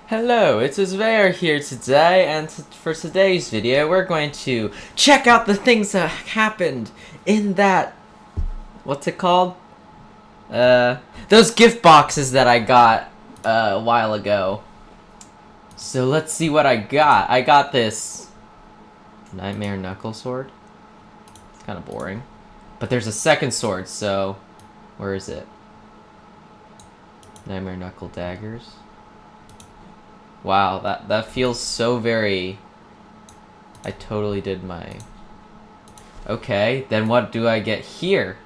Hello, it's Veyr here today, and for today's video, we're going to check out the things that happened in that... What's it called? Those gift boxes that I got a while ago. So let's see what I got. I got this Nightmare Knuckle Sword. It's kind of boring. But there's a second sword, so... Where is it? Nightmare Knuckle Daggers. Wow, that feels so very... I totally did my... Okay, then what do I get here?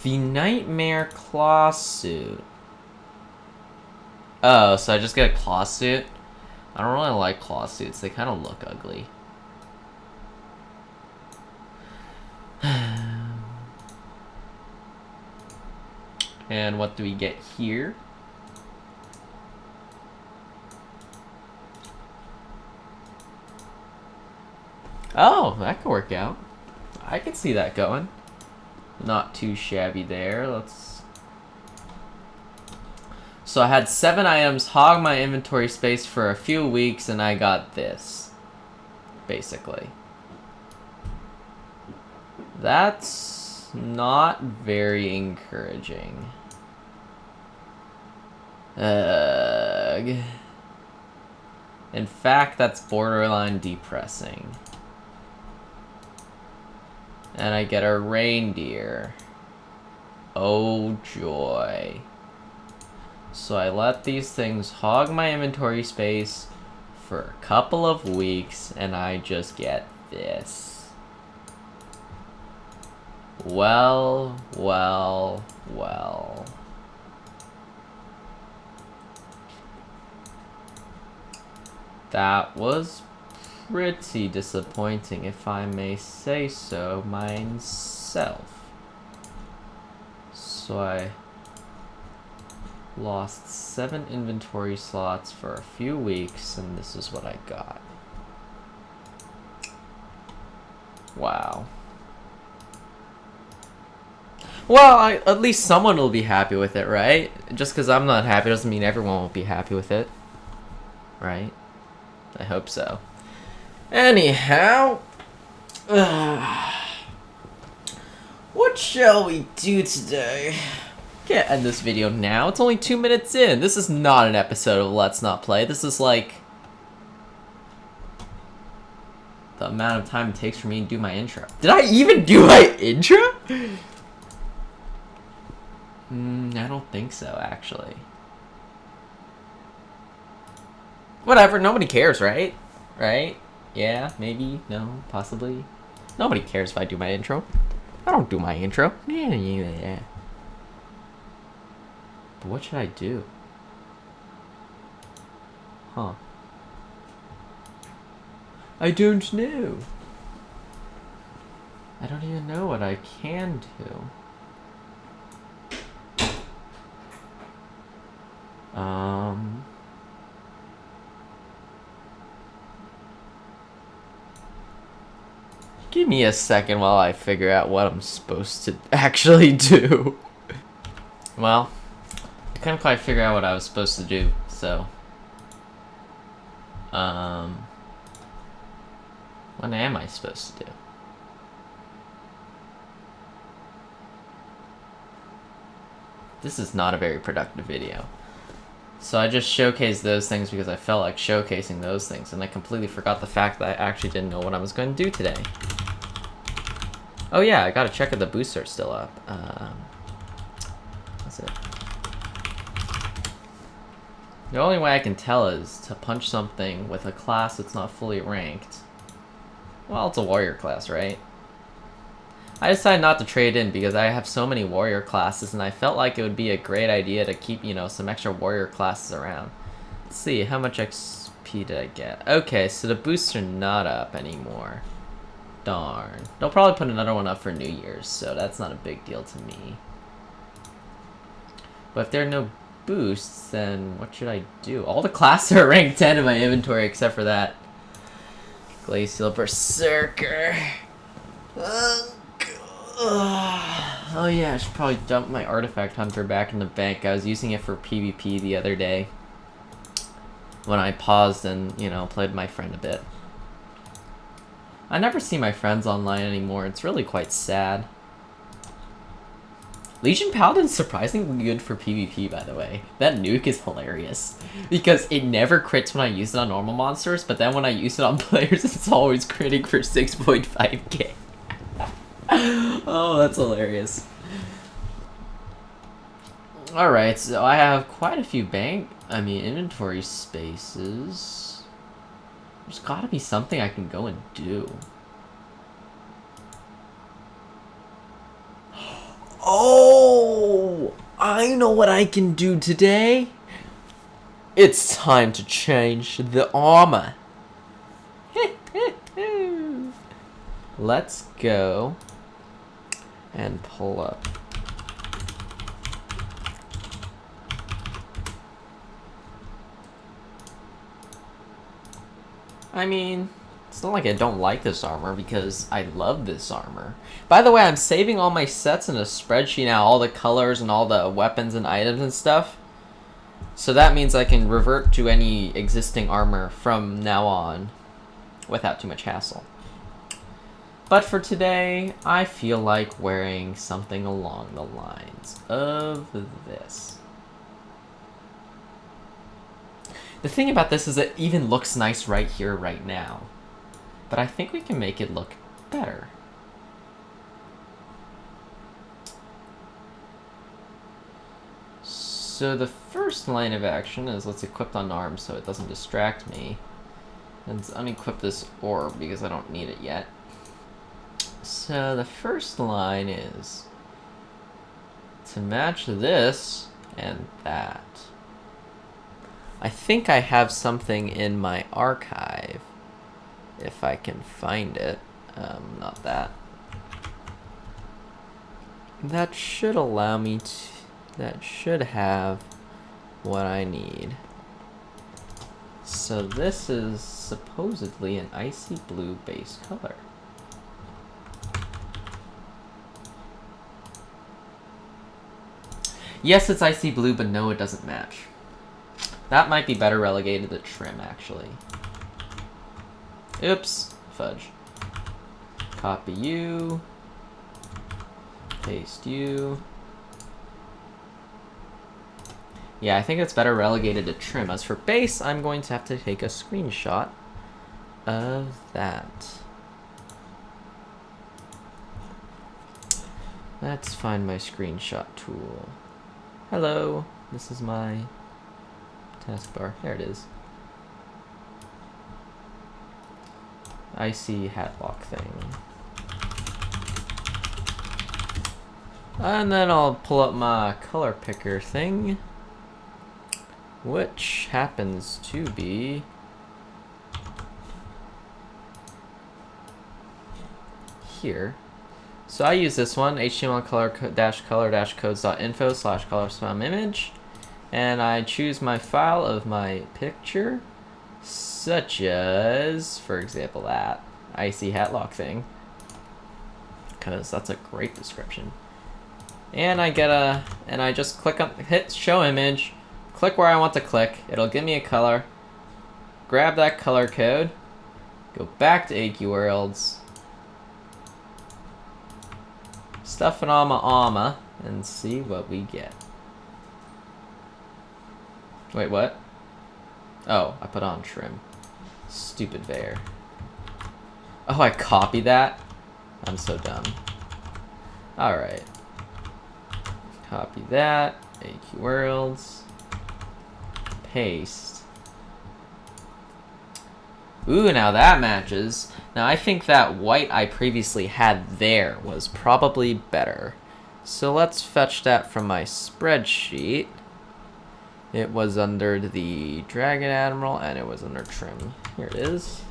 The Nightmare Claw Suit. Oh, so I just get a claw suit? I don't really like claw suits. They kind of look ugly. And what do we get here? Oh, that could work out. I could see that going. Not too shabby there. Let's... So I had 7 items, hog my inventory space for a few weeks, and I got this. Basically. That's not very encouraging. In fact, that's borderline depressing. And I get a reindeer. Oh joy. So I let these things hog my inventory space for a couple of weeks, and I just get this. Well. That was pretty disappointing, if I may say so myself. So I lost 7 inventory slots for a few weeks, and this is what I got. Wow. Well, at least someone will be happy with it, right? Just because I'm not happy doesn't mean everyone won't be happy with it. Right? I hope so. Anyhow, what shall we do today? Can't end this video now. It's only 2 minutes in. This is not an episode of Let's Not Play. This is like the amount of time it takes for me to do my intro. Did I even do my intro? I don't think so, actually. Whatever, nobody cares, right? Right? Yeah, maybe, no, possibly. Nobody cares if I do my intro. I don't do my intro. Yeah. But what should I do? Huh. I don't know. I don't even know what I can do. Give me a second while I figure out what I'm supposed to actually do. Well, I couldn't quite figure out what I was supposed to do, so... What am I supposed to do? This is not a very productive video. So I just showcased those things because I felt like showcasing those things, and I completely forgot the fact that I actually didn't know what I was going to do today. Oh yeah, I gotta check if the boosts are still up. That's it. The only way I can tell is to punch something with a class that's not fully ranked. Well, it's a warrior class, right? I decided not to trade in because I have so many warrior classes, and I felt like it would be a great idea to keep, you know, some extra warrior classes around. Let's see, how much XP did I get? Okay, so the boosts are not up anymore. Darn. They'll probably put another one up for New Year's, so that's not a big deal to me. But if there are no boosts, then what should I do? All the classes are ranked 10 in my inventory except for that. Glacial Berserker. Oh yeah, I should probably dump my Artifact Hunter back in the bank. I was using it for PvP the other day. when I paused and, you know, played my friend a bit. I never see my friends online anymore. It's really quite sad. Legion Paladin's surprisingly good for PvP, by the way. That nuke is hilarious. Because it never crits when I use it on normal monsters, but then when I use it on players, it's always critting for 6.5k. Oh, that's hilarious. Alright, so I have quite a few inventory spaces. There's gotta be something I can go and do. Oh! I know what I can do today! It's time to change the armor. Let's go and pull up. I mean, it's not like I don't like this armor, because I love this armor. By the way, I'm saving all my sets in a spreadsheet now, all the colors and all the weapons and items and stuff. So that means I can revert to any existing armor from now on without too much hassle. But for today, I feel like wearing something along the lines of this. The thing about this is it even looks nice right here, right now. But I think we can make it look better. So the first line of action is let's equip unarmed so it doesn't distract me. And unequip this orb because I don't need it yet. So the first line is to match this and that. I think I have something in my archive, if I can find it. Not that. That should allow me to... That should have what I need. So this is supposedly an icy blue base color. Yes, it's icy blue, but no, it doesn't match. That might be better relegated to trim, actually. Oops. Fudge. Copy you. Paste you. Yeah, I think it's better relegated to trim. As for base, I'm going to have to take a screenshot of that. Let's find my screenshot tool. Hello, this is my taskbar. There it is. Icy hat lock thing. And then I'll pull up my color picker thing, which happens to be here. So I use this one, HTML color-codes.info/color-image, and I choose my file of my picture, such as, for example, that icy hat lock thing, because that's a great description. And I just click on, hit show image, click where I want to click, it'll give me a color, grab that color code, go back to AQ Worlds, stuff it on my armor, and see what we get. Wait, what? Oh, I put on trim. Stupid Veyr. Oh, I copied that? I'm so dumb. Alright. Copy that. AQ Worlds. Paste. Ooh, now that matches. Now I think that white I previously had there was probably better. So let's fetch that from my spreadsheet. It was under the Dragon Admiral and it was under trim. Here it is.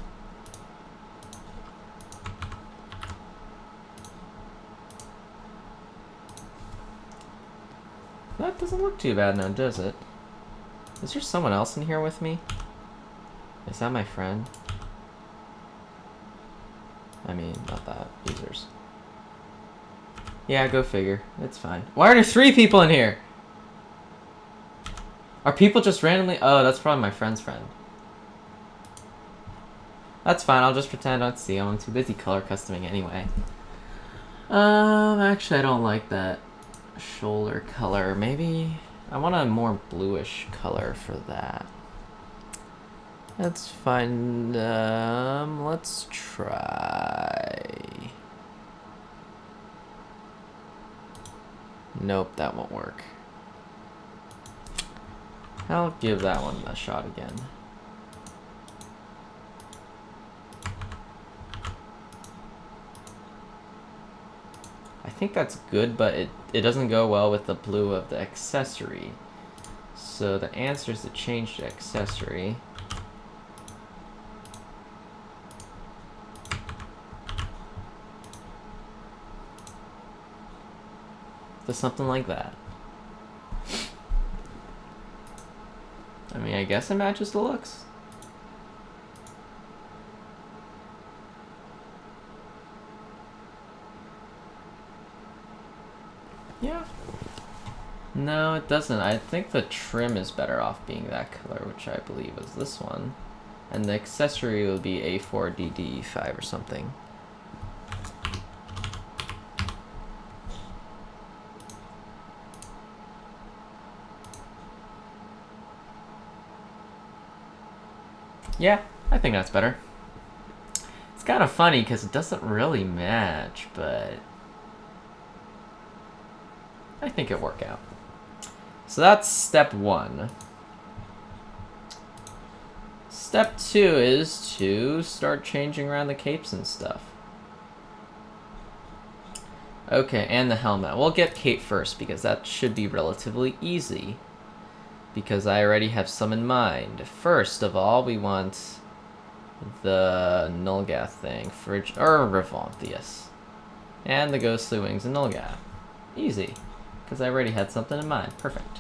That doesn't look too bad now, does it? Is there someone else in here with me? Is that my friend? I mean, not that. Users. Yeah, go figure. It's fine. Why are there 3 people in here? Are people just randomly... Oh, that's probably my friend's friend. That's fine, I'll just pretend I don't see him. I'm too busy color customing anyway. Actually I don't like that shoulder color. Maybe I want a more bluish color for that. That's fine. Let's try. Nope, that won't work. I'll give that one a shot again. I think that's good, but it doesn't go well with the blue of the accessory. So the answer is to change the accessory. To something like that. I mean, I guess it matches the looks. Yeah. No, it doesn't. I think the trim is better off being that color, which I believe is this one. And the accessory will be A4DD5 or something. Yeah, I think that's better. It's kind of funny because it doesn't really match, but I think it'll work out. So that's step 1. Step 2 is to start changing around the capes and stuff. Okay, and the helmet. We'll get cape first because that should be relatively easy, because I already have some in mind. First of all, we want the Nulgath thing, Revanthius, and the Ghostly Wings and Nulgath. Easy, because I already had something in mind. Perfect.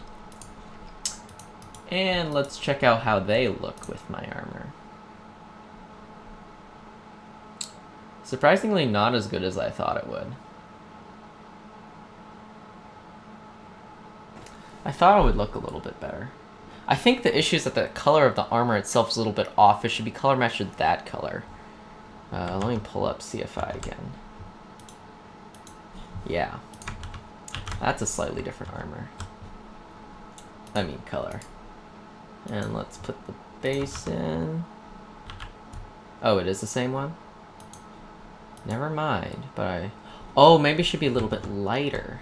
And let's check out how they look with my armor. Surprisingly not as good as I thought it would. I thought it would look a little bit better. I think the issue is that the color of the armor itself is a little bit off. It should be color matched with that color. Let me pull up CFI again. Yeah. That's a slightly different armor. I mean color. And let's put the base in. Oh, it is the same one? Never mind, but oh, maybe it should be a little bit lighter.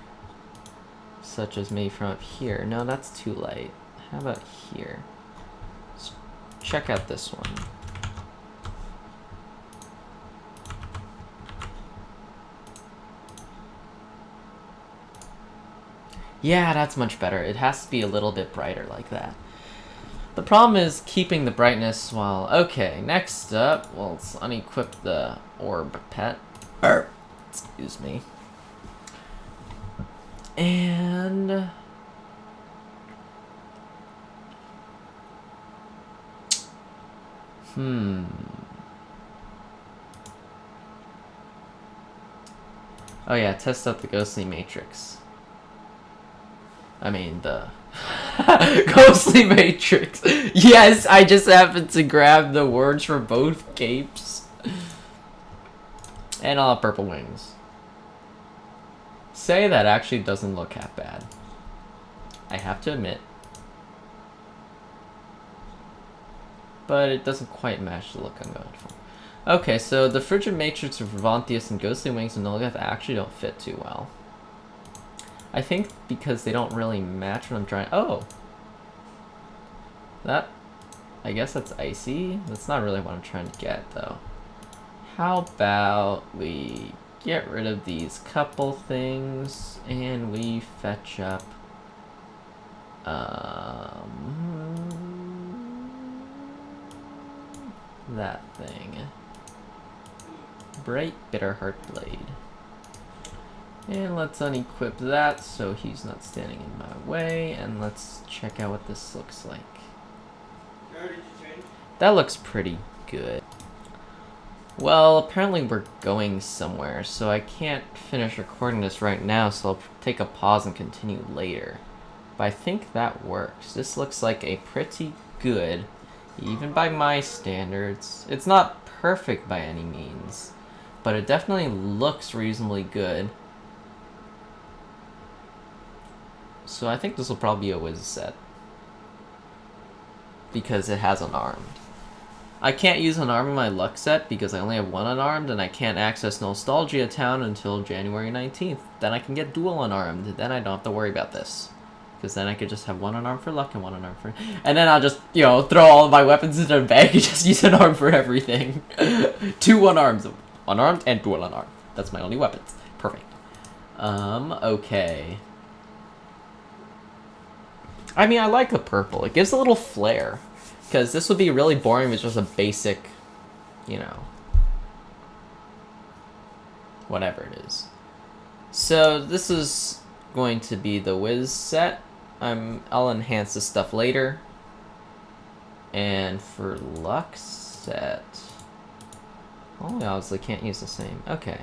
Such as maybe from up here. No, that's too light. How about here? Let's check out this one. Yeah, that's much better. It has to be a little bit brighter like that. The problem is keeping the brightness while... Okay, next up, well, let's unequip the orb pet. Excuse me. And... Oh yeah, test out the Ghostly Matrix. I mean, the... Ghostly Matrix! Yes, I just happened to grab the words for both capes. And I'll have purple wings. Say that actually doesn't look half bad. I have to admit. But it doesn't quite match the look I'm going for. Okay, so the Frigid Matrix of Revanthius and Ghostly Wings and Nulgath actually don't fit too well. I think because they don't really match what I'm trying... Oh! That... I guess that's icy. That's not really what I'm trying to get, though. How about we get rid of these couple things and we fetch up... that thing. Bright Bitterheart Blade. And let's unequip that so he's not standing in my way, and let's check out what this looks like. That looks pretty good. Well, apparently we're going somewhere, so I can't finish recording this right now, so I'll take a pause and continue later. But I think that works. This looks like a pretty good Even by my standards. It's not perfect by any means, but it definitely looks reasonably good. So I think this will probably be a Wiz set, because it has unarmed. I can't use unarmed in my luck set because I only have one unarmed, and I can't access Nostalgia Town until January 19th. Then I can get dual unarmed. Then I don't have to worry about this, because then I could just have one unarmed for luck and one unarmed for... And then I'll just, you know, throw all of my weapons into a bag and just use unarmed for everything. 2 unarmed. Unarmed and dual unarmed. That's my only weapons. Perfect. Okay. I mean, I like the purple. It gives a little flair. Because this would be really boring if it's just a basic, you know, whatever it is. So this is going to be the Wiz set. I'll enhance this stuff later. And for luck set... Oh, we obviously can't use the same. Okay.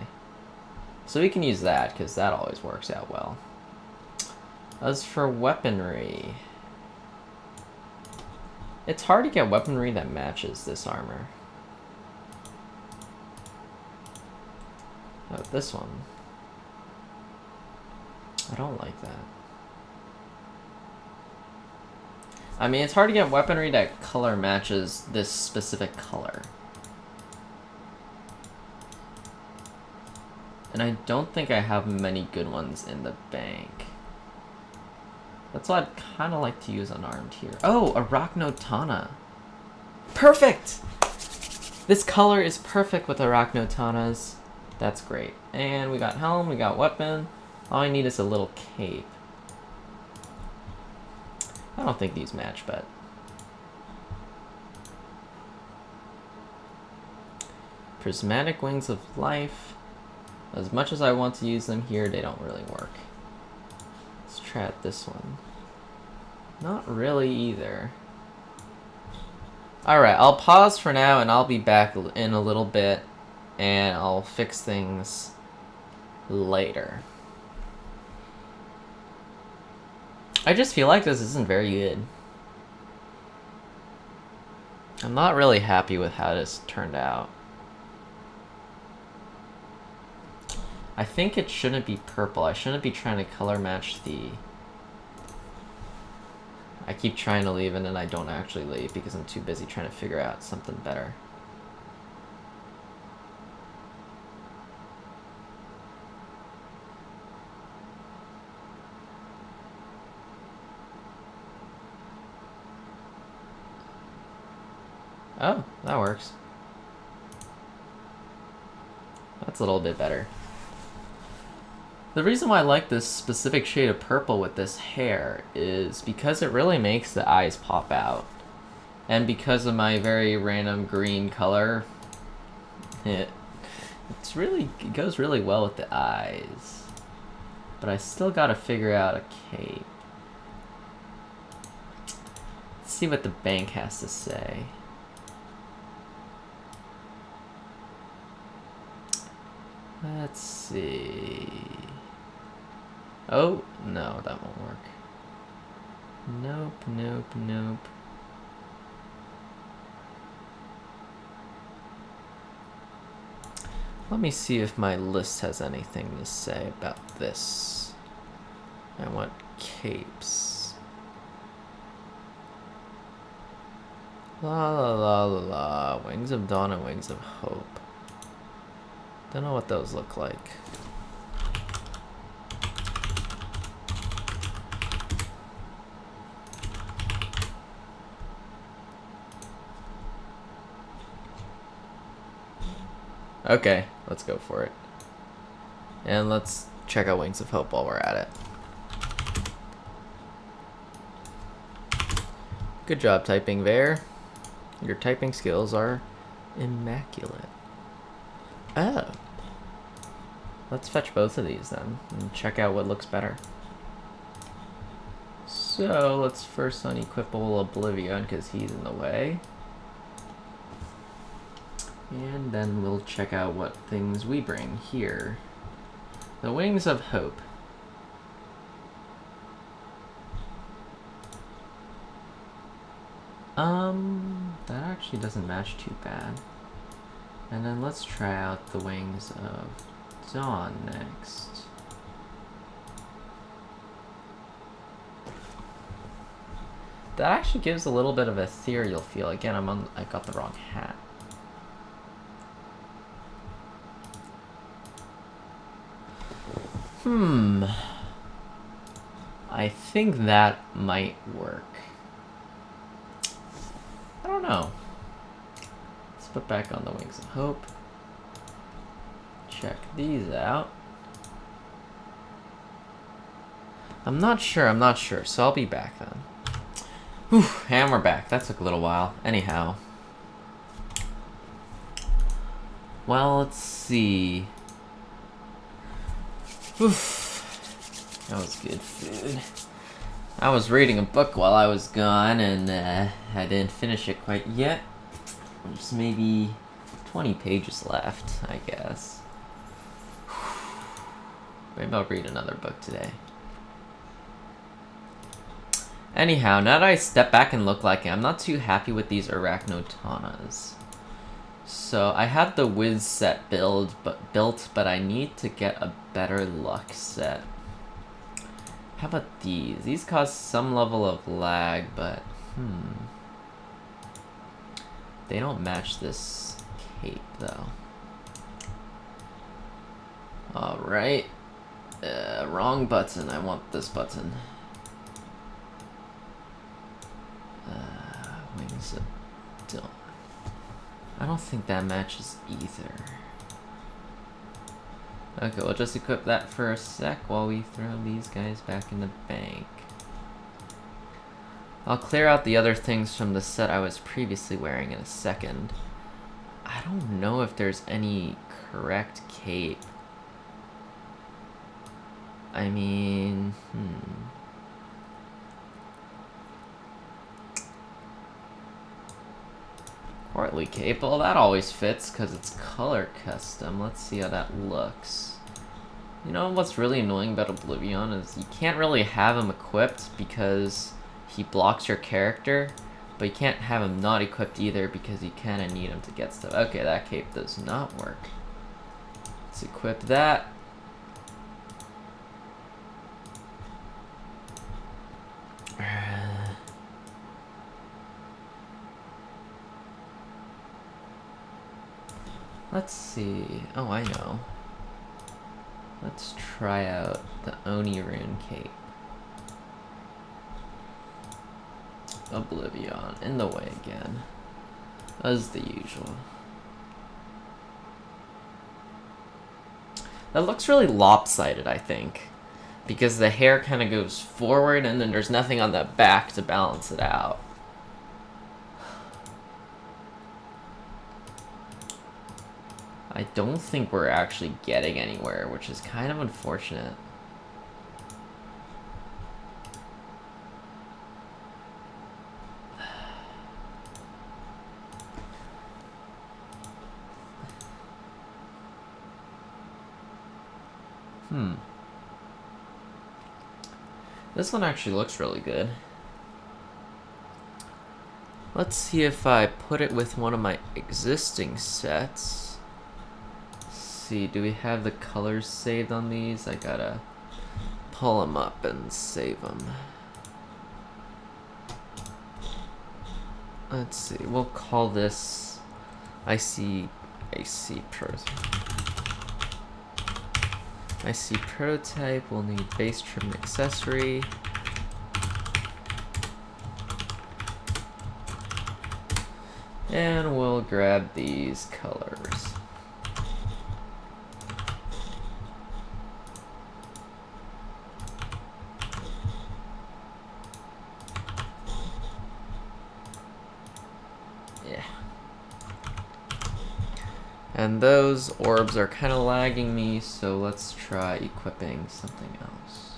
So we can use that, because that always works out well. As for weaponry... It's hard to get weaponry that matches this armor. Oh, this one. I don't like that. I mean, it's hard to get weaponry that color matches this specific color. And I don't think I have many good ones in the bank. That's why I'd kind of like to use unarmed here. Oh, Arachnotana. Perfect! This color is perfect with Arachnotanas. That's great. And we got helm, we got weapon. All I need is a little cape. I don't think these match, but... Prismatic Wings of Life. As much as I want to use them here, they don't really work. Let's try out this one. Not really either. Alright, I'll pause for now and I'll be back in a little bit and I'll fix things later. I just feel like this isn't very good. I'm not really happy with how this turned out. I think it shouldn't be purple. I shouldn't be trying to color match the... I keep trying to leave and then I don't actually leave because I'm too busy trying to figure out something better. Oh, that works. That's a little bit better. The reason why I like this specific shade of purple with this hair is because it really makes the eyes pop out. And because of my very random green color, it goes really well with the eyes. But I still gotta figure out a cape. Let's see what the bank has to say. Let's see. Oh, no, that won't work. Nope, nope, nope. Let me see if my list has anything to say about this. I want capes. La la la la la. Wings of Dawn and Wings of Hope. Don't know what those look like. Okay, let's go for it. And let's check out Wings of Hope while we're at it. Good job typing, Veyr. Your typing skills are immaculate. Oh. Let's fetch both of these then, and check out what looks better. So, let's first unequip old Oblivion, because he's in the way. And then we'll check out what things we bring here. The Wings of Hope. That actually doesn't match too bad. And then let's try out the wings of Dawn next. That actually gives a little bit of ethereal feel. Again, I got the wrong hat. I think that might work. I don't know. Let's put back on the Wings of Hope. Check these out. I'm not sure, so I'll be back then. Whew, and we're back. That took a little while. Anyhow. Well, let's see. Oof. That was good food. I was reading a book while I was gone, and I didn't finish it quite yet. There's maybe 20 pages left, I guess. Maybe I'll read another book today. Anyhow, now that I step back and look like it, I'm not too happy with these Arachnotanas. So I have the Wiz set built, but I need to get a better luck set. How about these? These cause some level of lag, but they don't match this cape though. Alright. Wrong button. I want this button. Wings of Dawn. I don't think that matches either. Okay, we'll just equip that for a sec while we throw these guys back in the bank. I'll clear out the other things from the set I was previously wearing in a second. I don't know if there's any correct cape. I mean, Courtly cape, well that always fits because it's color custom. Let's see how that looks. You know what's really annoying about Oblivion is you can't really have him equipped because he blocks your character, but you can't have him not equipped either because you kind of need him to get stuff. Okay, that cape does not work. Let's equip that. Let's see. Oh, I know. Let's try out the Oni Rune cape. Oblivion in the way again, as the usual. That looks really lopsided, I think, because the hair kind of goes forward and then there's nothing on the back to balance it out. I don't think we're actually getting anywhere, which is kind of unfortunate. This one actually looks really good. Let's see if I put it with one of my existing sets. Let's see, do we have the colors saved on these? I gotta pull them up and save them. Let's see, we'll call this IC prototype. We'll need base trim accessory. And we'll grab these colors. Yeah. And those orbs are kind of lagging me, so let's try equipping something else.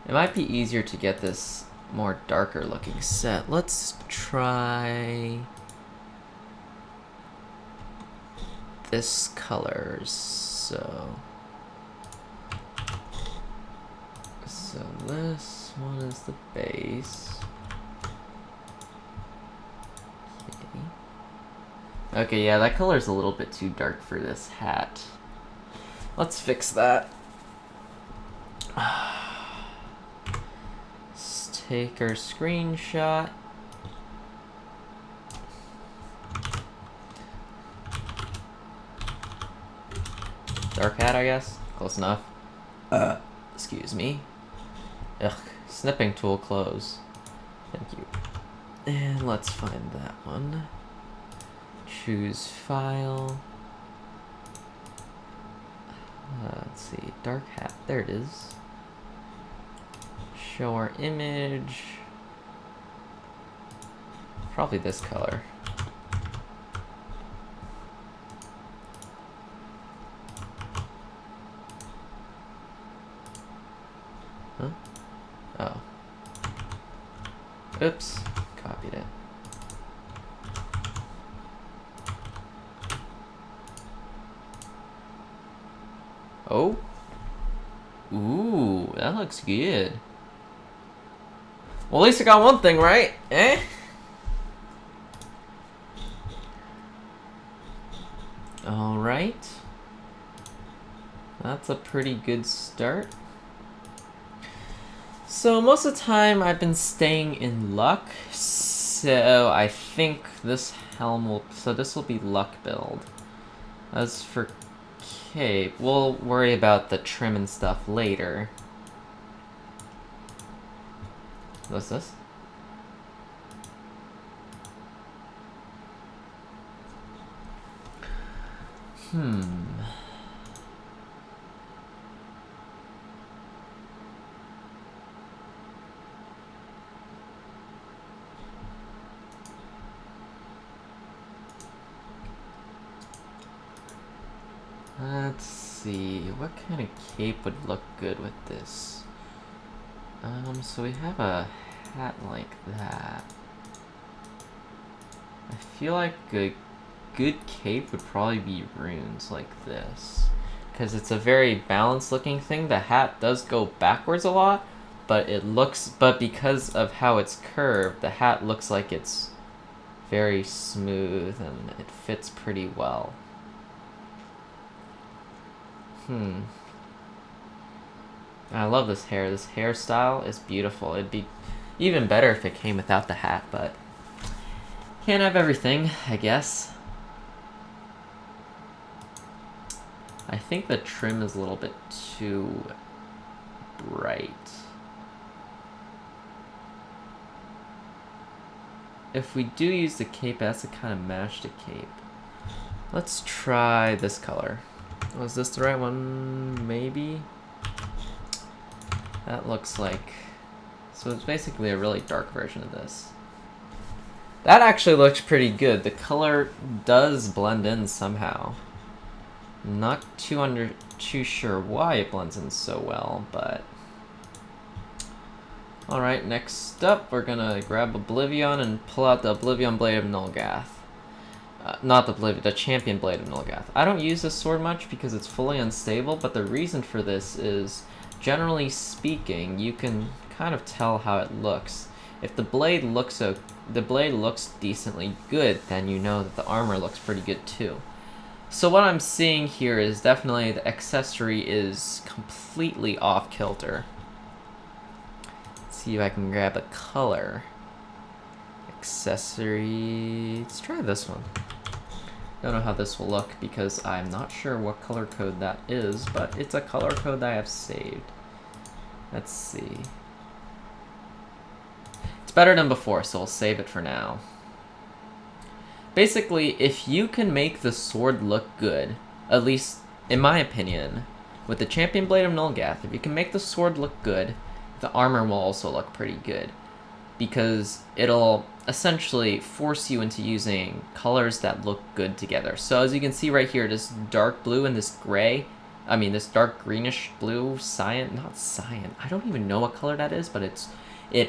It might be easier to get this more darker looking set. Let's try this color. So this one is the base. Okay, yeah, that color's a little bit too dark for this hat. Let's fix that. Let's take our screenshot. Dark hat, I guess. Close enough. Excuse me. Ugh, snipping tool close. Thank you. And let's find that one. Choose file. Let's see, dark hat, there it is. Show our image. Probably this color. Huh? Oh. Oops, copied it. Oh. Ooh, that looks good. Well, at least I got one thing right, eh? Alright. That's a pretty good start. So most of the time I've been staying in luck, so I think this helm will, so this will be luck build. As for cape, we'll worry about the trim and stuff later. What's this? Let's see, what kind of cape would look good with this? So we have a hat like that. I feel like a good cape would probably be runes like this, because it's a very balanced looking thing. The hat does go backwards a lot, but because of how it's curved, the hat looks like it's very smooth and it fits pretty well. I love this hair. This hairstyle is beautiful. It'd be even better if it came without the hat, but can't have everything, I guess. I think the trim is a little bit too bright. If we do use the cape, it has to kind of match the cape. Let's try this color. Was this the right one? Maybe? That looks like... So it's basically a really dark version of this. That actually looks pretty good. The color does blend in somehow. Not too sure why it blends in so well, but... Alright, next up, we're gonna grab Oblivion and pull out the Oblivion Blade of Nulgath. Not the Champion Blade of Nulgath. I don't use this sword much because it's fully unstable, but the reason for this is, generally speaking, you can kind of tell how it looks. If the blade looks decently good, then you know that the armor looks pretty good too. So what I'm seeing here is definitely the accessory is completely off kilter. Let's see if I can grab a color. Accessory, let's try this one. Don't know how this will look because I'm not sure what color code that is, but it's a color code that I have saved. Let's see. It's better than before, so we'll save it for now. Basically, if you can make the sword look good, at least in my opinion, with the Champion Blade of Nulgath, if you can make the sword look good, the armor will also look pretty good. Because it'll essentially force you into using colors that look good together. So as you can see right here, this dark blue and this gray, this dark greenish blue, not cyan, I don't even know what color that is, but it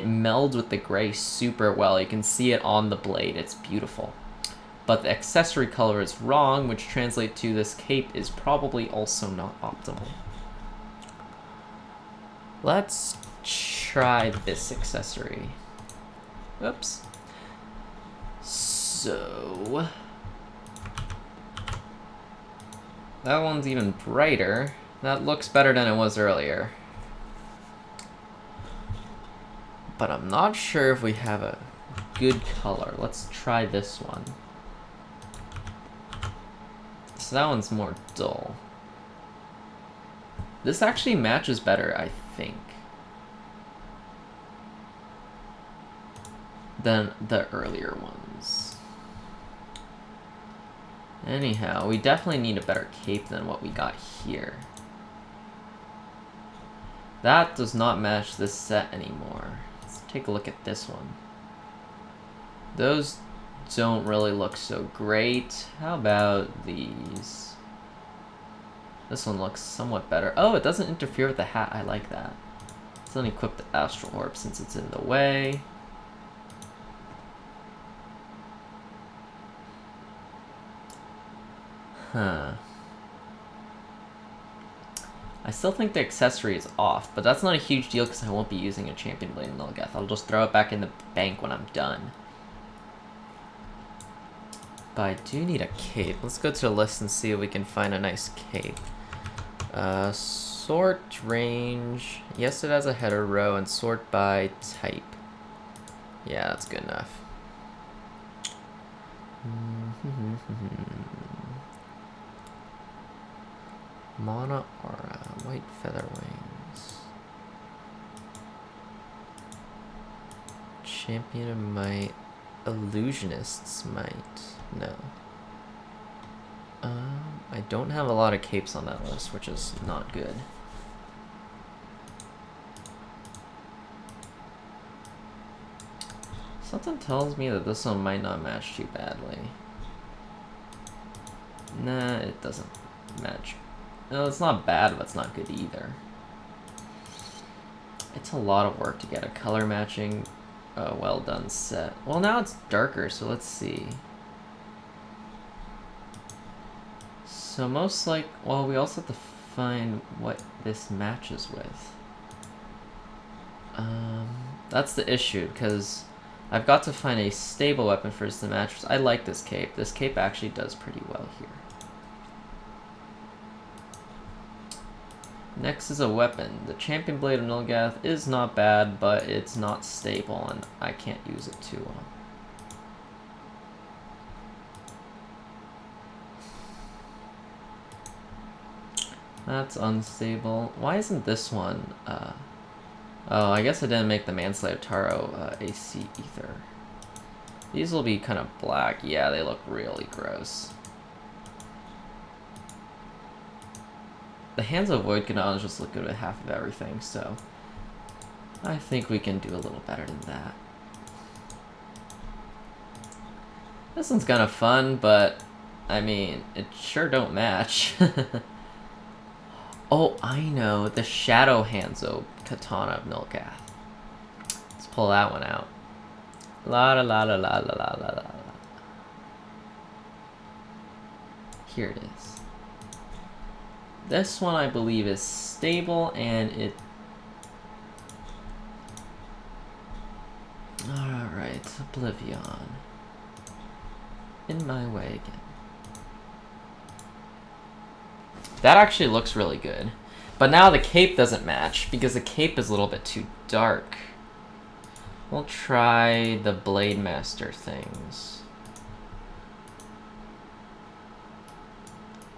melds with the gray super well. You can see it on the blade, it's beautiful. But the accessory color is wrong, which translates to this cape is probably also not optimal. Let's try this accessory. Oops. So, That one's even brighter. That looks better than it was earlier. But I'm not sure if we have a good color. Let's try this one. So that one's more dull. This actually matches better, I think, than the earlier ones. Anyhow, we definitely need a better cape than what we got here. That does not match this set anymore. Let's take a look at this one. Those don't really look so great. How about these? This one looks somewhat better. Oh, it doesn't interfere with the hat. I like that. Let's unequip the Astral Orb since it's in the way. Huh. I still think the accessory is off, but that's not a huge deal because I won't be using a Champion Blade in Nilgath. I'll just throw it back in the bank when I'm done. But I do need a cape. Let's go to the list and see if we can find a nice cape. Sort range. Yes, it has a header row, and sort by type. Yeah, that's good enough. Mana Aura, White Feather Wings. Champion of Might, Illusionist's Might. No. I don't have a lot of capes on that list, which is not good. Something tells me that this one might not match too badly. Nah, it doesn't match. No, it's not bad, but it's not good either. It's a lot of work to get a color matching, well done set. Well, now it's darker, so let's see. So most like, well, we also have to find what this matches with. That's the issue, because I've got to find a stable weapon for this to match. I like this cape. This cape actually does pretty well here. Next is a weapon. The Champion Blade of Nilgath is not bad, but it's not stable, and I can't use it too well. That's unstable. Why isn't this one, oh, I guess I didn't make the Manslayer Taro AC Ether. These will be kind of black. Yeah, they look really gross. The Hands of Void Canons just look good with half of everything, so I think we can do a little better than that. This one's kind of fun, but I mean, it sure don't match. Oh, I know, the Shadow Hanzo Katana of Nilgath. Let's pull that one out. La la la la la la la la la. Here it is. This one I believe is stable, and it... Alright, Oblivion. In my way again. That actually looks really good. But now the cape doesn't match, because the cape is a little bit too dark. We'll try the Blade Master things.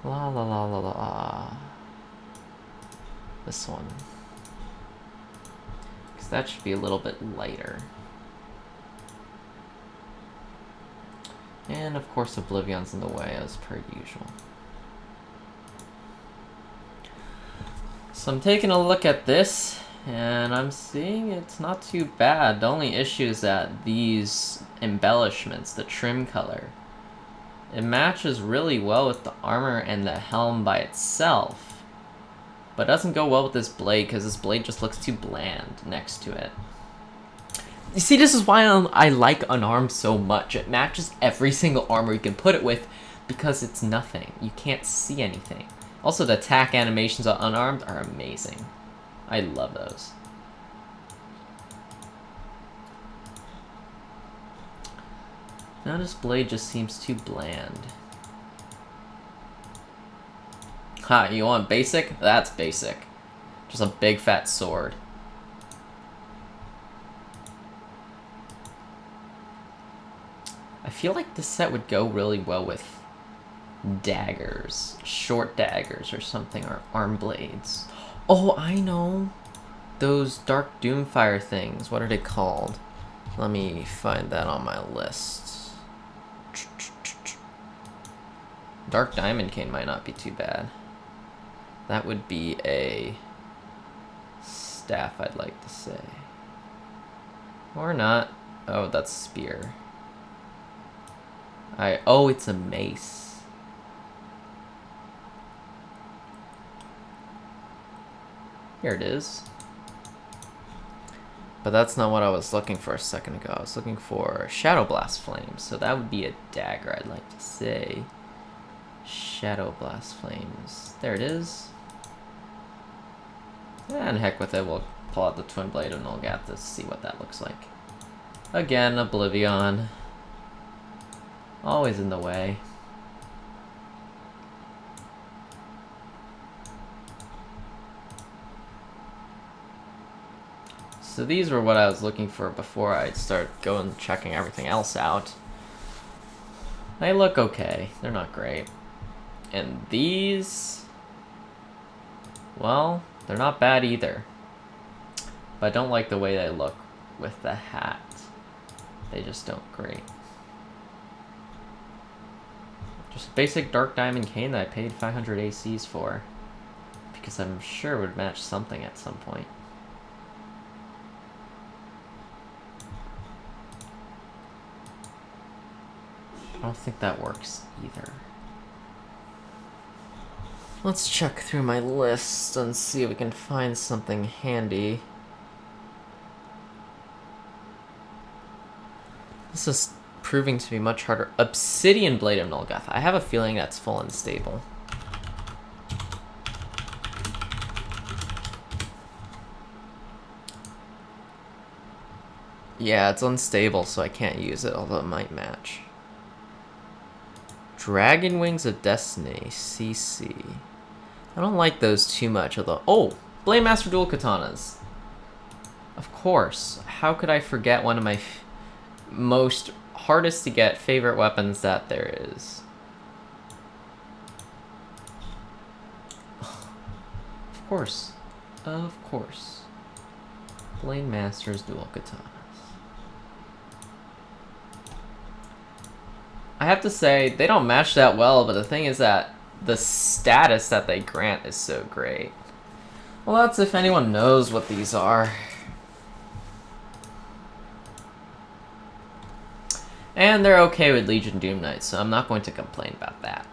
La la la la la. This one. Because that should be a little bit lighter. And of course Oblivion's in the way, as per usual. So I'm taking a look at this, and I'm seeing it's not too bad. The only issue is that these embellishments, the trim color, it matches really well with the armor and the helm by itself, but it doesn't go well with this blade because this blade just looks too bland next to it. You see, this is why I like Unarmed so much. It matches every single armor you can put it with because it's nothing. You can't see anything. Also, the attack animations on Unarmed are amazing. I love those. Now this blade just seems too bland. Ha, you want basic? That's basic. Just a big fat sword. I feel like this set would go really well with daggers. Short daggers or something, or arm blades. Oh, I know. Those Dark Doomfire things. What are they called? Let me find that on my list. Dark Diamond Cane might not be too bad. That would be a staff, I'd like to say. Or not. Oh, that's spear. Oh, it's a mace. Here it is. But that's not what I was looking for a second ago. I was looking for Shadow Blast Flames. So that would be a dagger, I'd like to say. Shadow Blast Flames. There it is. And heck with it, we'll pull out the Twin Blade and we'll get to see what that looks like. Again, Oblivion. Always in the way. So these were what I was looking for before I start going checking everything else out. They look okay. They're not great. And these, well, they're not bad either. But I don't like the way they look with the hat. They just don't great. Just a basic Dark Diamond Cane that I paid 500 ACs for. Because I'm sure it would match something at some point. I don't think that works either. Let's check through my list and see if we can find something handy. This is proving to be much harder. Obsidian Blade of Nulgath. I have a feeling that's full unstable. Yeah, it's unstable, so I can't use it, although it might match. Dragon Wings of Destiny, CC. I don't like those too much, although... Oh! Blade Master Dual Katanas. Of course. How could I forget one of my most hardest to get favorite weapons that there is? Of course. Of course. Blade Master's Dual Katanas. I have to say, they don't match that well, but the thing is that the status that they grant is so great. Well, that's if anyone knows what these are. And they're okay with Legion Doom Knights, so I'm not going to complain about that.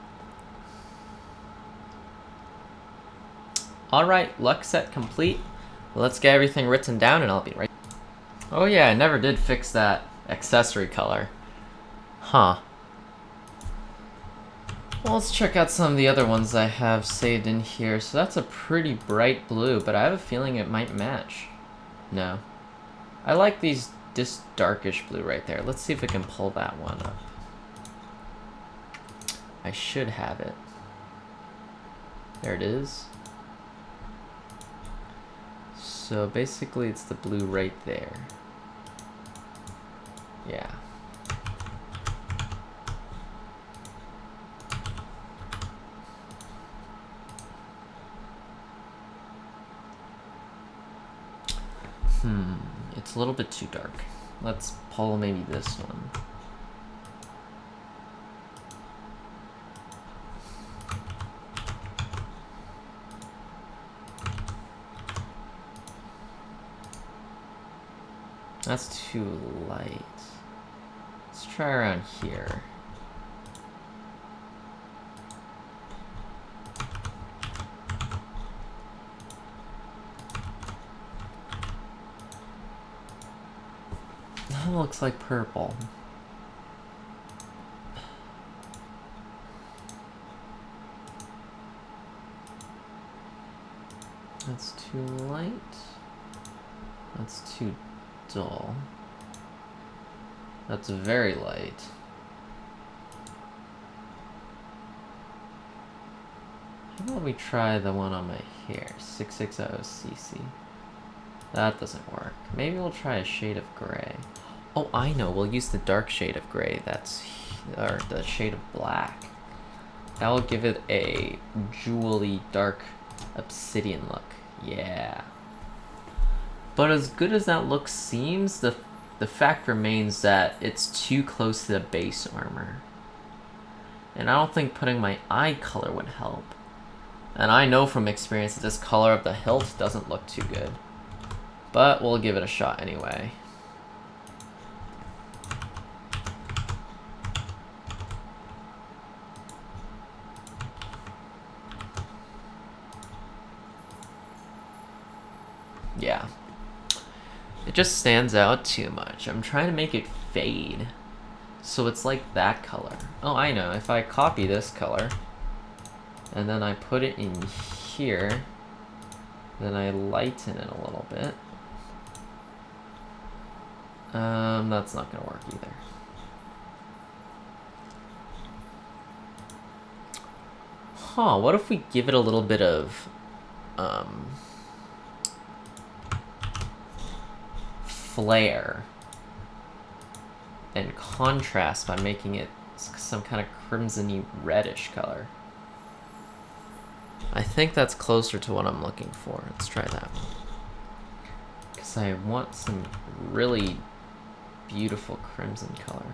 Alright, luck set complete. Let's get everything written down and I'll be right. Oh yeah, I never did fix that accessory color. Huh. Well, let's check out some of the other ones I have saved in here. So that's a pretty bright blue, but I have a feeling it might match. No. I like this darkish blue right there. Let's see if we can pull that one up. I should have it. There it is. So basically it's the blue right there. Yeah. It's a little bit too dark. Let's pull maybe this one. That's too light. Let's try around here. That looks like purple. That's too light. That's too dull. That's very light. How about we try the one on my hair? 660cc. That doesn't work. Maybe we'll try a shade of gray. Oh, I know. We'll use the dark shade of gray. Or the shade of black. That will give it a jewelly, dark, obsidian look. Yeah. But as good as that look seems, the fact remains that it's too close to the base armor. And I don't think putting my eye color would help. And I know from experience that this color of the hilt doesn't look too good. But we'll give it a shot anyway. Yeah. It just stands out too much. I'm trying to make it fade. So it's like that color. Oh, I know. If I copy this color, and then I put it in here, then I lighten it a little bit. That's not gonna work either. Huh, what if we give it a little bit of, flare and contrast by making it some kind of crimson-y reddish color. I think that's closer to what I'm looking for. Let's try that one. Because I want some really beautiful crimson color.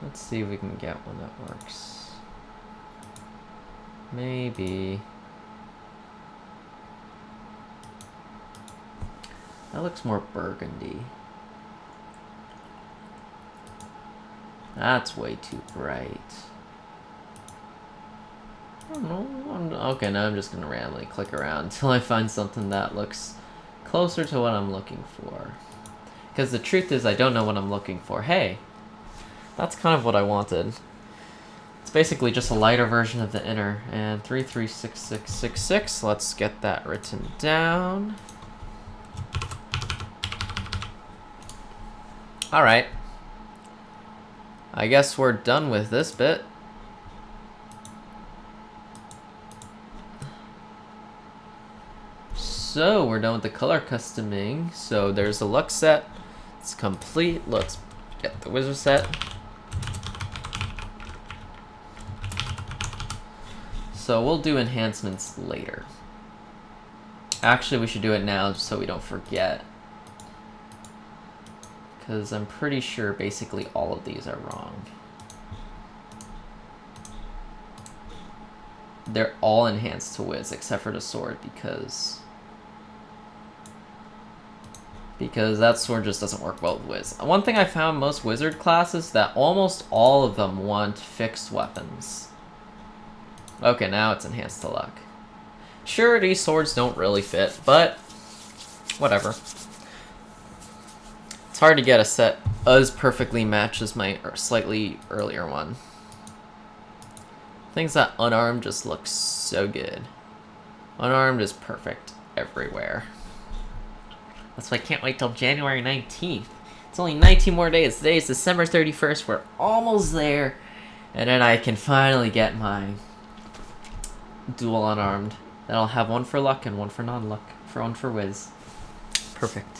Let's see if we can get one that works. Maybe. That looks more burgundy. That's way too bright. I don't know. Okay, now I'm just gonna randomly click around until I find something that looks closer to what I'm looking for. Because the truth is, I don't know what I'm looking for. Hey, that's kind of what I wanted. It's basically just a lighter version of the inner. And 336666. Let's get that written down. Alright. I guess we're done with this bit. So, we're done with the color customing. So, there's the look set. It's complete. Let's get the wizard set. So, we'll do enhancements later. Actually, we should do it now so we don't forget. Because I'm pretty sure basically all of these are wrong. They're all enhanced to Wiz except for the sword because that sword just doesn't work well with Wiz. One thing I found most wizard classes that almost all of them want fixed weapons. Okay, now it's enhanced to luck. Sure, these swords don't really fit, but whatever. It's hard to get a set as perfectly matched as my slightly earlier one. Things that unarmed just look so good. Unarmed is perfect everywhere. That's why I can't wait till January 19th. It's only 19 more days. Today is December 31st. We're almost there. And then I can finally get my dual unarmed. Then I'll have one for luck and one for non-luck. One for Wiz. Perfect.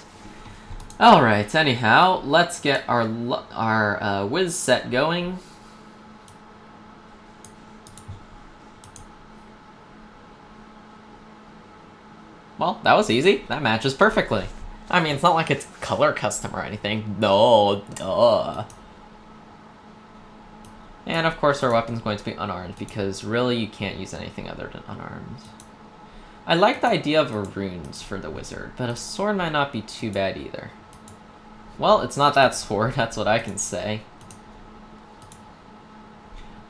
Alright, anyhow, let's get our Wiz set going. Well, that was easy. That matches perfectly. I mean, it's not like it's color custom or anything. No, duh. And of course our weapon's going to be unarmed, because really you can't use anything other than unarmed. I like the idea of runes for the wizard, but a sword might not be too bad either. Well, it's not that sword, that's what I can say.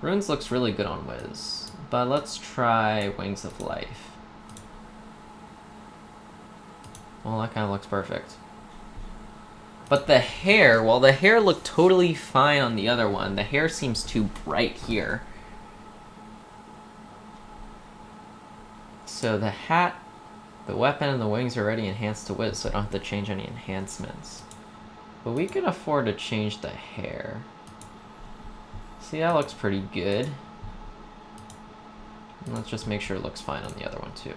Runes looks really good on Wiz, but let's try Wings of Life. Well, that kind of looks perfect. But the hair, while the hair looked totally fine on the other one, the hair seems too bright here. So the hat, the weapon, and the wings are already enhanced to Wiz, so I don't have to change any enhancements. But we can afford to change the hair. See, that looks pretty good. Let's just make sure it looks fine on the other one too.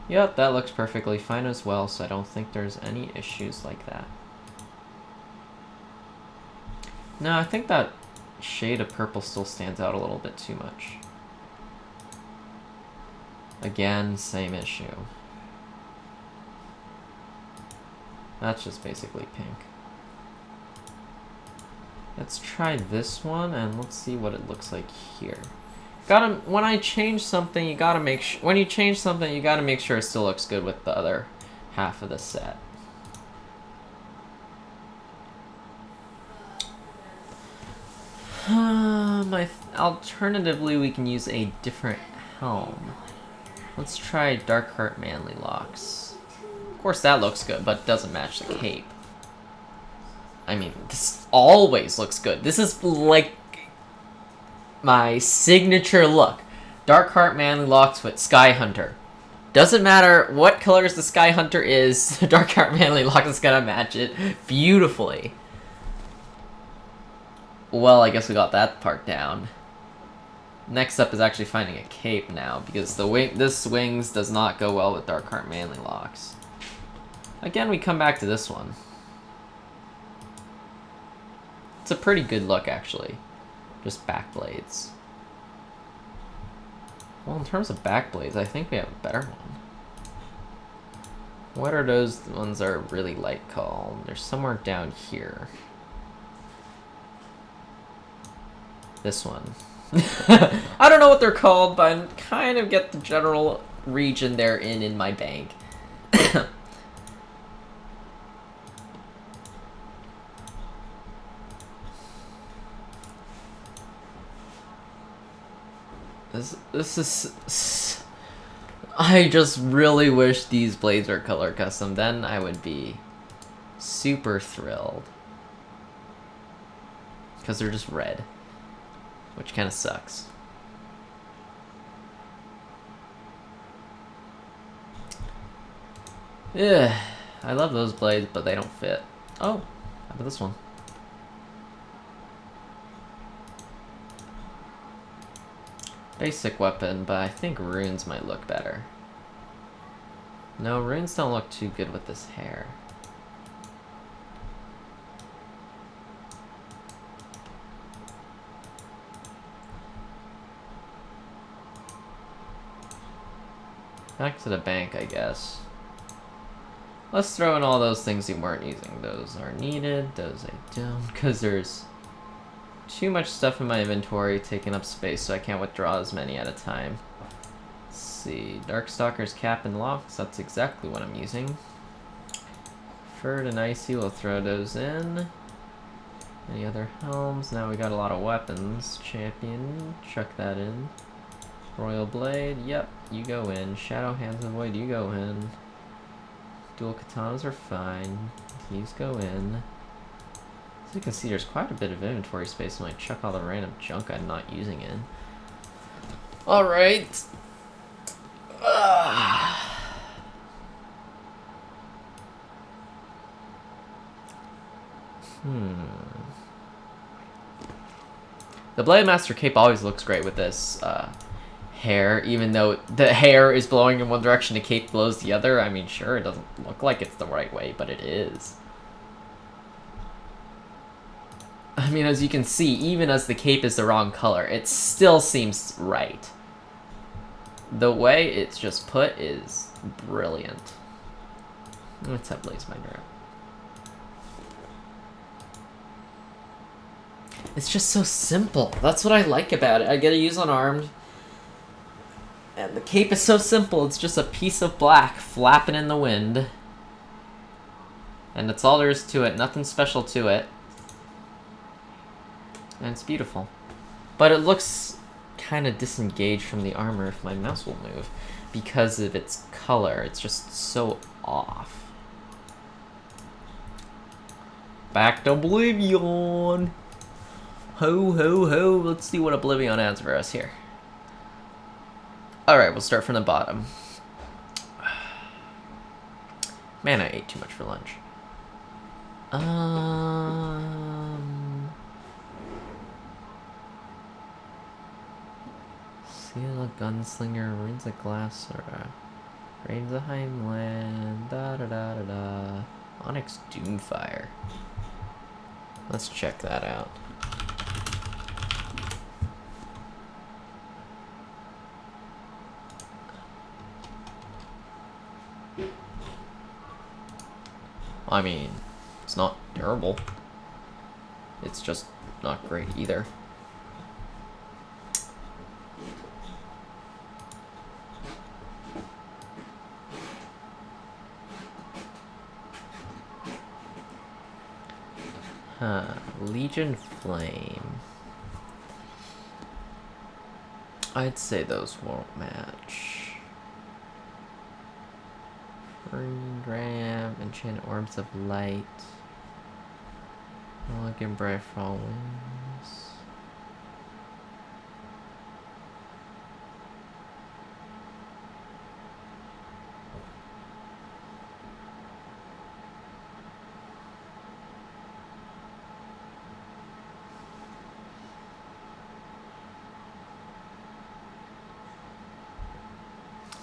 Yep, that looks perfectly fine as well, so I don't think there's any issues like that. No, I think that shade of purple still stands out a little bit too much. Again, same issue. That's just basically pink. Let's try this one and let's see what it looks like here. When you change something, you gotta make sure it still looks good with the other half of the set. Alternatively, we can use a different helm. Let's try Dark Heart Manly Locks. Of course, that looks good, but it doesn't match the cape. I mean, this always looks good. This is like my signature look. Dark Heart Manly Locks with Sky Hunter. Doesn't matter what colors the Sky Hunter is, Dark Heart Manly Locks is gonna match it beautifully. Well, I guess we got that part down. Next up is actually finding a cape now, because this wings does not go well with Dark Heart Manly Locks. Again, we come back to this one. It's a pretty good look, actually. Just back blades. Well, in terms of back blades, I think we have a better one. What are those ones that are really light called? They're somewhere down here. This one. I don't know what they're called, but I kind of get the general region they're in my bank. This is... I just really wish these blades were color custom, then I would be super thrilled. Because they're just red. Which kind of sucks. Yeah, I love those blades, but they don't fit. Oh, how about this one? Basic weapon, but I think runes might look better. No, runes don't look too good with this hair. Back to the bank, I guess. Let's throw in all those things you weren't using. Those are needed, those I don't, because there's too much stuff in my inventory taking up space, so I can't withdraw as many at a time. Let's see, Darkstalker's cap and locks, that's exactly what I'm using. Furred and Icy, we'll throw those in. Any other helms? Now we got a lot of weapons. Champion, chuck that in. Royal Blade, yep, you go in. Shadow Hands of Void, you go in. Dual katanas are fine. These go in. As you can see, there's quite a bit of inventory space when I chuck all the random junk I'm not using in. Alright. The Blade Master cape always looks great with this hair, even though the hair is blowing in one direction, the cape blows the other. I mean, sure, it doesn't look like it's the right way, but it is. I mean, as you can see, even as the cape is the wrong color, it still seems right. The way it's just put is brilliant. Let's have Blazeminder out. It's just so simple. That's what I like about it. I get to use unarmed. And the cape is so simple. It's just a piece of black flapping in the wind. And that's all there is to it. Nothing special to it. And it's beautiful. But it looks kind of disengaged from the armor if my mouse will move. Because of its color. It's just so off. Back to Oblivion! Ho, ho, ho. Let's see what Oblivion adds for us here. Alright, we'll start from the bottom. Man, I ate too much for lunch. Seal of Gunslinger, Runes of Glassera, Reigns of Heimland, da da da da da. Onyx Doomfire. Let's check that out. I mean, it's not terrible. It's just not great either. Legion Flame. I'd say those won't match. Green Ram, Enchanted Orbs of Light. Elegant Bright Fall Wings.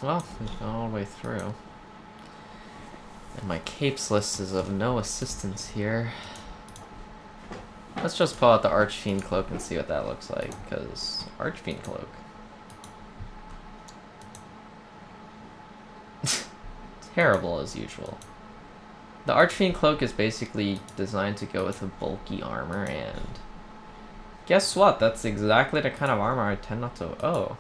Well, we've gone all the way through. And my capes list is of no assistance here. Let's just pull out the Archfiend Cloak and see what that looks like, because Archfiend Cloak. Terrible as usual. The Archfiend Cloak is basically designed to go with a bulky armor, and guess what? That's exactly the kind of armor I tend not to... Oh.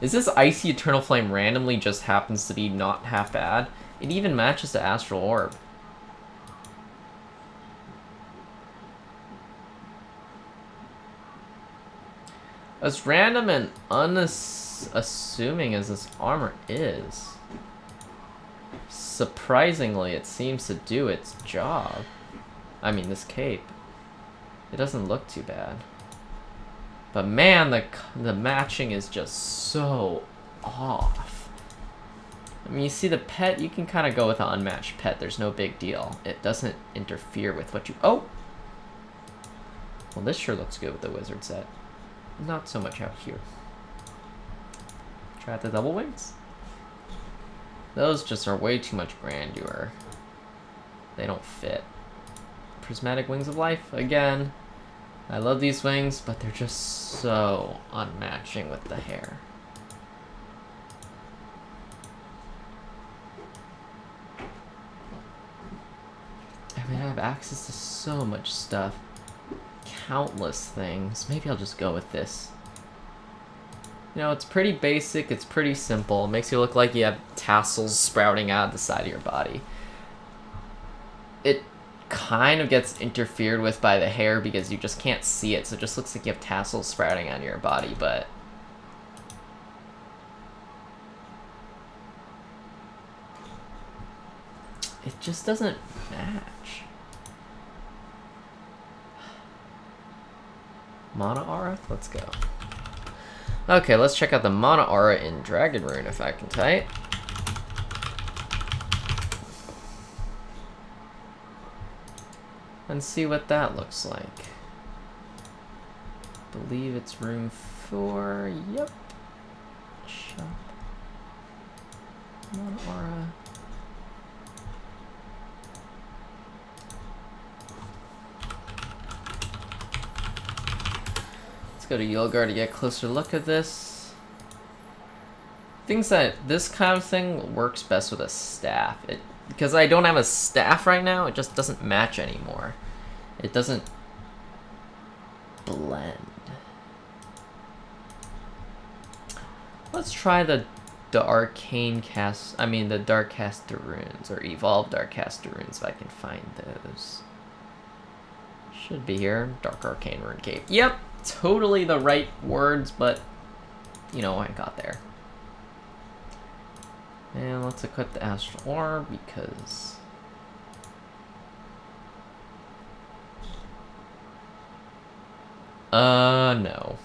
Is this Icy Eternal Flame randomly just happens to be not half bad? It even matches the Astral Orb. As random and unassuming as this armor is, surprisingly it seems to do its job. I mean, this cape. It doesn't look too bad. But man, the matching is just so off. I mean, you see the pet, you can kind of go with an unmatched pet. There's no big deal. It doesn't interfere with what you... Oh! Well, this sure looks good with the wizard set. Not so much out here. Try out the double wings. Those just are way too much grandeur. They don't fit. Prismatic Wings of Life, again. I love these wings, but they're just so unmatching with the hair. I mean, I have access to so much stuff. Countless things. Maybe I'll just go with this. You know, it's pretty basic, it's pretty simple. It makes you look like you have tassels sprouting out of the side of your body. It kind of gets interfered with by the hair because you just can't see it, so it just looks like you have tassels sprouting out of your body, but it just doesn't match. Mana Aura? Let's go. Okay, let's check out the Mana Aura in Dragon Rune if I can type. And see what that looks like. Believe it's room 4. Yep. Shop. Mana Aura. Let's go to Yulgar to get a closer look at this. Things that this kind of thing works best with a staff. Because I don't have a staff right now, it just doesn't match anymore. It doesn't blend. Let's try the arcane cast, the dark caster runes, or evolved dark caster runes if I can find those. Should be here. Dark arcane rune cape. Yep, totally the right words, but you know, I got there. And let's equip the Astral Orb because no.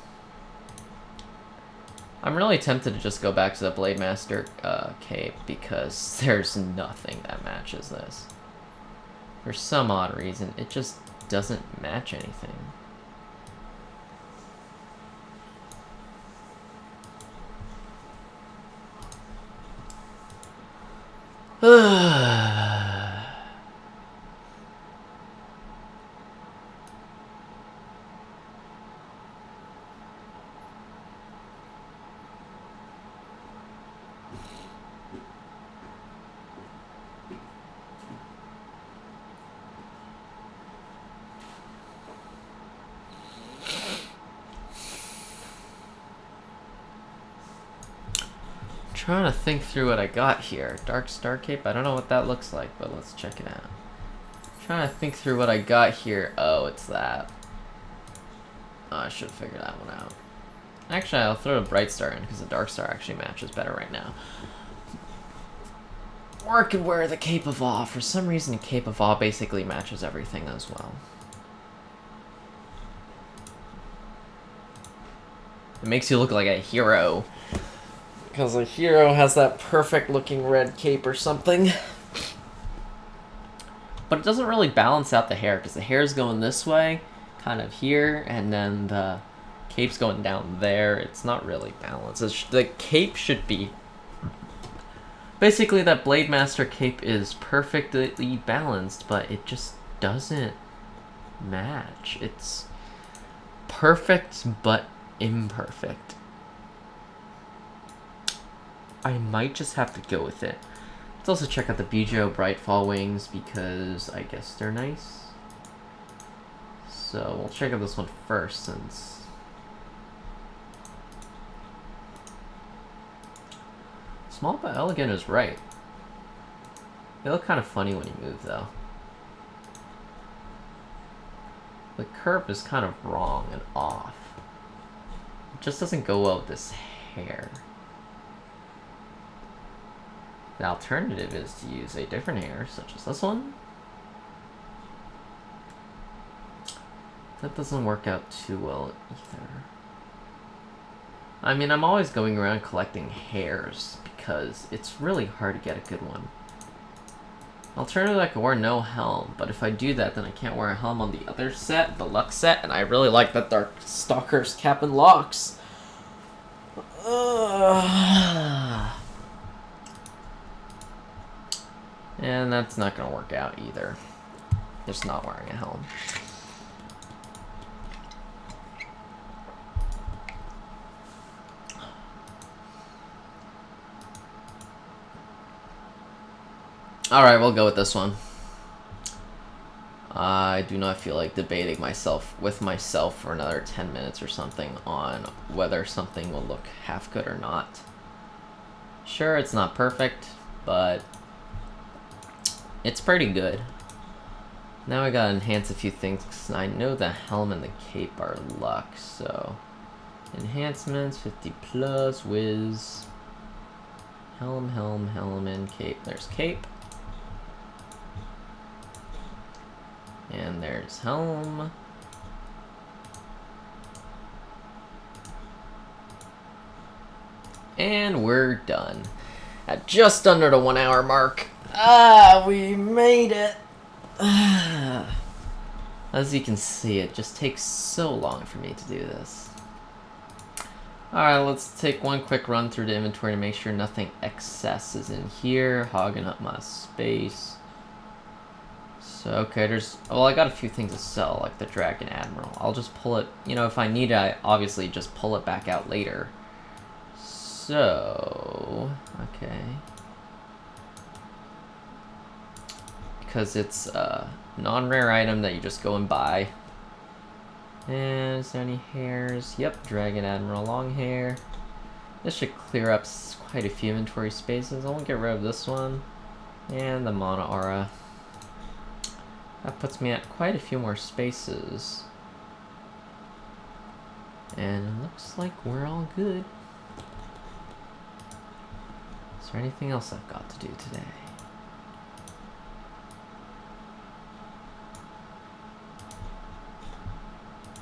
I'm really tempted to just go back to the Blade Master cape because there's nothing that matches this. For some odd reason, it just doesn't match anything. Trying to think through what I got here. Dark Star Cape? I don't know what that looks like, but let's check it out. Trying to think through what I got here. Oh, it's that. Oh, I should figure that one out. Actually, I'll throw a Bright Star in because the Dark Star actually matches better right now. Or I could wear the Cape of Awe. For some reason, the Cape of Awe basically matches everything as well. It makes you look like a hero. Because a hero has that perfect looking red cape or something. But it doesn't really balance out the hair, because the hair is going this way, kind of here, and then the cape's going down there. It's not really balanced. The cape should be... Basically, that Blade Master cape is perfectly balanced, but it just doesn't match. It's perfect, but imperfect. I might just have to go with it. Let's also check out the Bijou Brightfall wings because I guess they're nice. So we'll check out this one first since... Small but elegant is right. They look kind of funny when you move though. The curve is kind of wrong and off. It just doesn't go well with this hair. The alternative is to use a different hair, such as this one. That doesn't work out too well either. I mean, I'm always going around collecting hairs because it's really hard to get a good one. Alternatively, I could wear no helm, but if I do that, then I can't wear a helm on the other set, the Lux set, and I really like that Dark Stalker's cap and locks. And that's not going to work out either. Just not wearing a helm. Alright, we'll go with this one. I do not feel like debating with myself for another 10 minutes or something on whether something will look half good or not. Sure, it's not perfect, but it's pretty good. Now I gotta enhance a few things, because I know the helm and the cape are luck, so... Enhancements, 50 plus, whiz... Helm, helm, helm, and cape. There's cape. And there's helm. And we're done. At just under the 1 hour mark. We made it. As you can see, it just takes so long for me to do this. Alright, let's take one quick run through the inventory to make sure nothing excess is in here, hogging up my space. So, okay, well, I got a few things to sell, like the Dragon Admiral. I'll just pull it, if I need it, I obviously just pull it back out later. So, okay. Because it's a non-rare item that you just go and buy. And is there any hairs? Yep, Dragon Admiral long hair. This should clear up quite a few inventory spaces. I won't get rid of this one. And the Mana Aura. That puts me at quite a few more spaces. And it looks like we're all good. Is there anything else I've got to do today?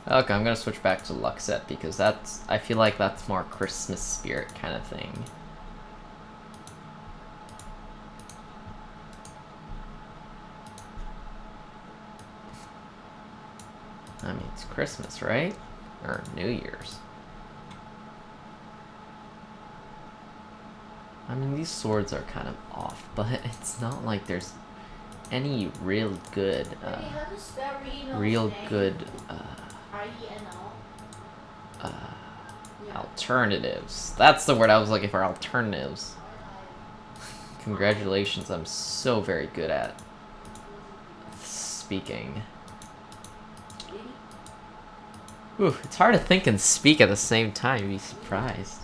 Okay, I'm gonna switch back to Luxet because I feel like that's more Christmas spirit kind of thing. I mean, it's Christmas, right? Or New Year's. I mean, these swords are kind of off, but it's not like there's any real good, alternatives. That's the word I was looking for, alternatives. Congratulations, I'm so very good at speaking. Ooh, it's hard to think and speak at the same time, you'd be surprised.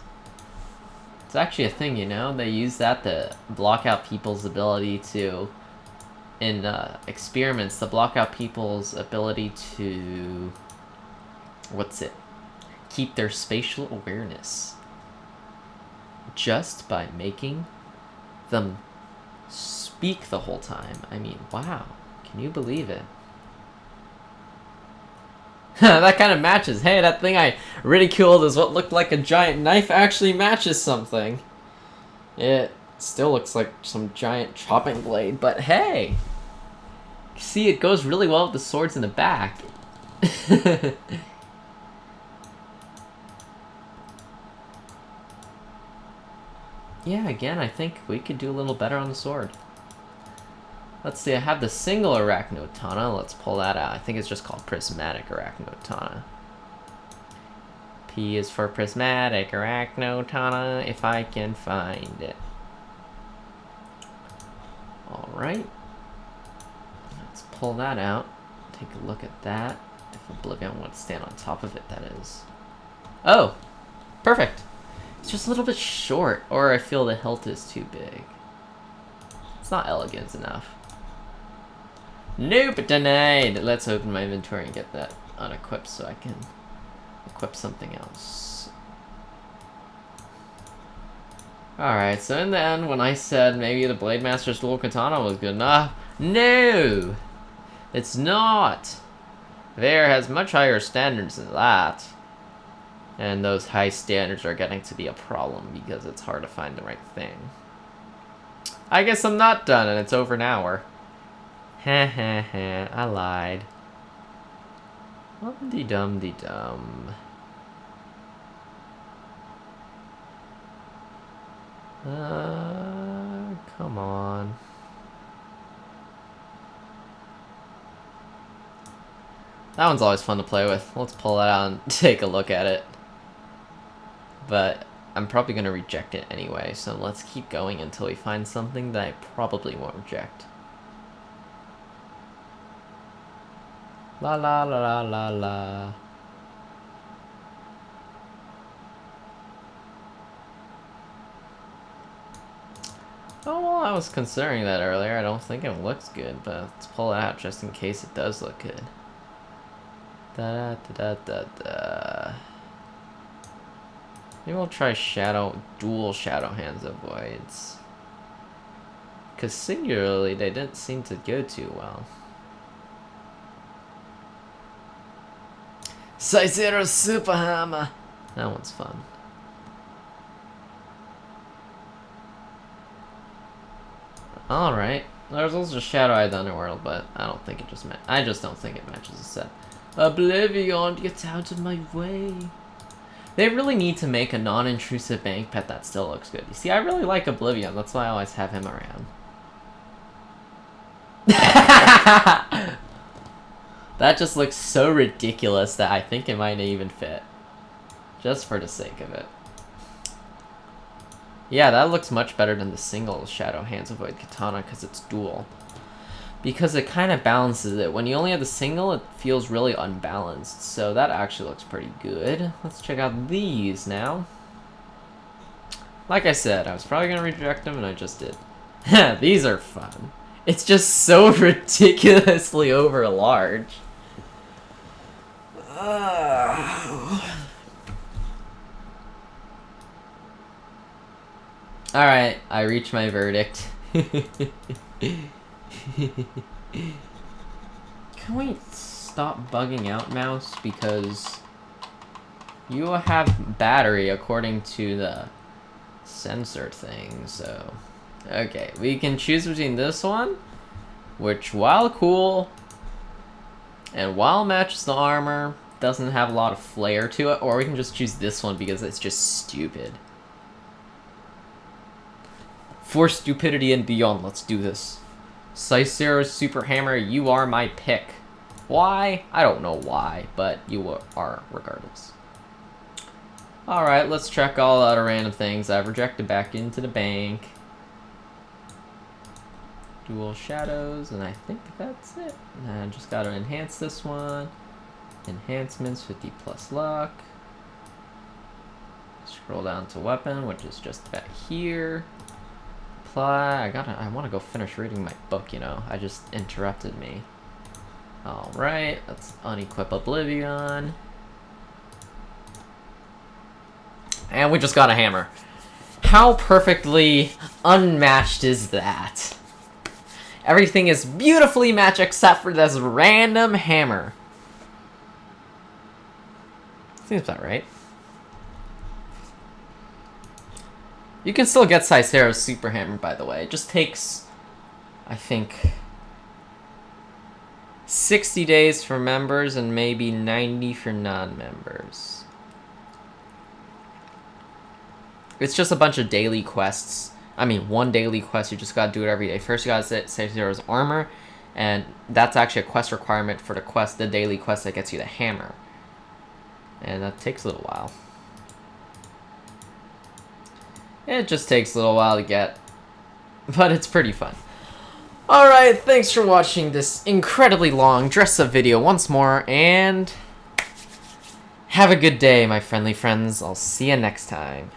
It's actually a thing, you know? They use that to block out people's ability to, in experiments, to block out people's ability to, keep their spatial awareness. Just by making them speak the whole time. I mean, wow. Can you believe it? That kind of matches. Hey, that thing I ridiculed as what looked like a giant knife actually matches something. It still looks like some giant chopping blade, but hey! See, it goes really well with the swords in the back. Yeah, again, I think we could do a little better on the sword. Let's see, I have the single Arachnotana. Let's pull that out. I think it's just called Prismatic Arachnotana. P is for Prismatic Arachnotana, if I can find it. Alright. Let's pull that out. Take a look at that. If Oblivion wants to stand on top of it, that is. Oh! Perfect! It's just a little bit short, or I feel the hilt is too big. It's not elegant enough. Nope, denied! Let's open my inventory and get that unequipped so I can equip something else. Alright, so in the end, when I said maybe the Blade Master's Dual Katana was good enough, no! It's not! Veyr has much higher standards than that. And those high standards are getting to be a problem because it's hard to find the right thing. I guess I'm not done and it's over an hour. Heh heh heh, I lied. Dum-de-dum-de-dum. Come on. That one's always fun to play with. Let's pull that out and take a look at it. But I'm probably going to reject it anyway, so let's keep going until we find something that I probably won't reject. La la la la la la. Oh, well, I was considering that earlier. I don't think it looks good, but let's pull it out just in case it does look good. Da da da da da. Maybe we'll try dual Shadow Hands of Voids. Because singularly, they didn't seem to go too well. Size-Zero Super Hammer! That one's fun. Alright. There's also Shadow Eye of the Underworld, but I don't think it just I just don't think it matches the set. Oblivion, get out of my way. They really need to make a non-intrusive bank pet that still looks good. You see, I really like Oblivion. That's why I always have him around. That just looks so ridiculous that I think it might even fit. Just for the sake of it. Yeah, that looks much better than the single Shadow Hands of Void Katana because it's dual. Because it kind of balances it. When you only have the single, it feels really unbalanced. So that actually looks pretty good. Let's check out these now. Like I said, I was probably going to reject them, and I just did. These are fun. It's just so ridiculously over large. Alright, I reached my verdict. Can we stop bugging out, mouse? Because you have battery according to the sensor thing, so... Okay, we can choose between this one, which, while cool, and while matches the armor, doesn't have a lot of flair to it, or we can just choose this one because it's just stupid. For stupidity and beyond, let's do this. Cycero's Super Hammer, you are my pick. Why? I don't know why, but you are regardless. Alright, let's check all other random things I've rejected back into the bank. Dual shadows, and I think that's it. And I just gotta enhance this one. Enhancements, 50 plus luck. Scroll down to weapon, which is just about here. Apply. I want to go finish reading my book, you know. I just interrupted me. Alright, let's unequip Oblivion. And we just got a hammer. How perfectly unmatched is that? Everything is beautifully matched except for this random hammer. Seems about right. You can still get Cycero's Super Hammer, by the way. It just takes, I think, 60 days for members and maybe 90 for non-members. It's just a bunch of daily quests. I mean, one daily quest, you just gotta do it every day. First, you gotta set Cycero's armor, and that's actually a quest requirement for the daily quest that gets you the hammer. And that takes a little while. It just takes a little while to get, but it's pretty fun. Alright, thanks for watching this incredibly long dress-up video once more, and have a good day, my friendly friends. I'll see you next time.